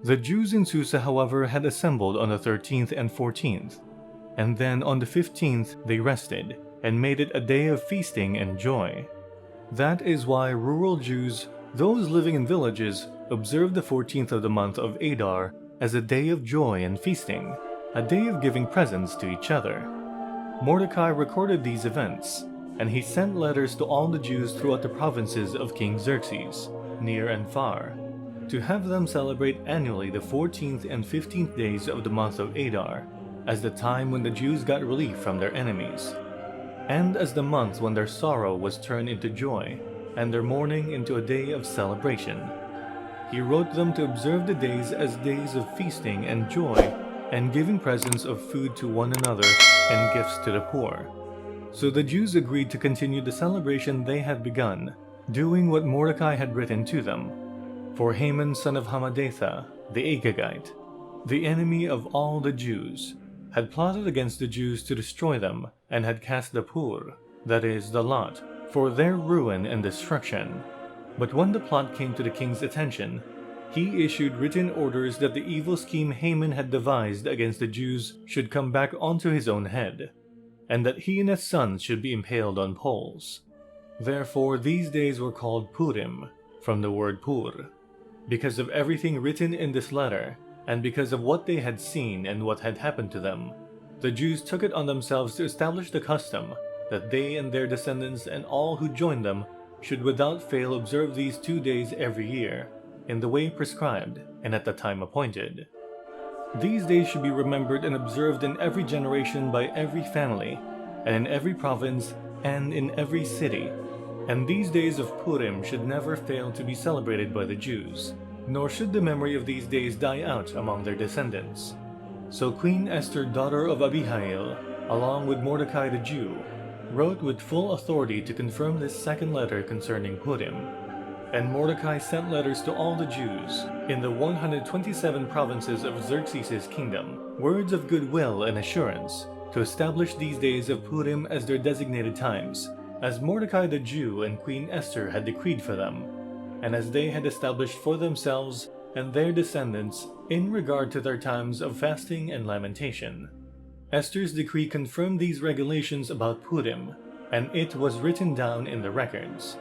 The Jews in Susa, however, had assembled on the 13th and 14th, and then on the 15th they rested, and made it a day of feasting and joy. That is why rural Jews, those living in villages, observe the 14th of the month of Adar as a day of joy and feasting, a day of giving presents to each other. Mordecai recorded these events, and he sent letters to all the Jews throughout the provinces of King Xerxes, near and far, to have them celebrate annually the 14th and 15th days of the month of Adar, as the time when the Jews got relief from their enemies, and as the month when their sorrow was turned into joy, and their mourning into a day of celebration. He wrote them to observe the days as days of feasting and joy, and giving presents of food to one another and gifts to the poor. So the Jews agreed to continue the celebration they had begun, doing what Mordecai had written to them. For Haman son of Hammedatha, the Agagite, the enemy of all the Jews, had plotted against the Jews to destroy them, and had cast the pur, that is, the lot, for their ruin and destruction. But when the plot came to the king's attention, he issued written orders that the evil scheme Haman had devised against the Jews should come back onto his own head, and that he and his sons should be impaled on poles. Therefore these days were called Purim, from the word pur, because of everything written in this letter, and because of what they had seen and what had happened to them. The Jews took it on themselves to establish the custom that they and their descendants and all who joined them should without fail observe these 2 days every year, in the way prescribed and at the time appointed. These days should be remembered and observed in every generation by every family, and in every province, and in every city. And these days of Purim should never fail to be celebrated by the Jews, nor should the memory of these days die out among their descendants. So Queen Esther, daughter of Abihail, along with Mordecai the Jew, wrote with full authority to confirm this second letter concerning Purim. And Mordecai sent letters to all the Jews in the 127 provinces of Xerxes' kingdom, words of goodwill and assurance, to establish these days of Purim as their designated times, as Mordecai the Jew and Queen Esther had decreed for them, and as they had established for themselves and their descendants in regard to their times of fasting and lamentation. Esther's decree confirmed these regulations about Purim, and it was written down in the records.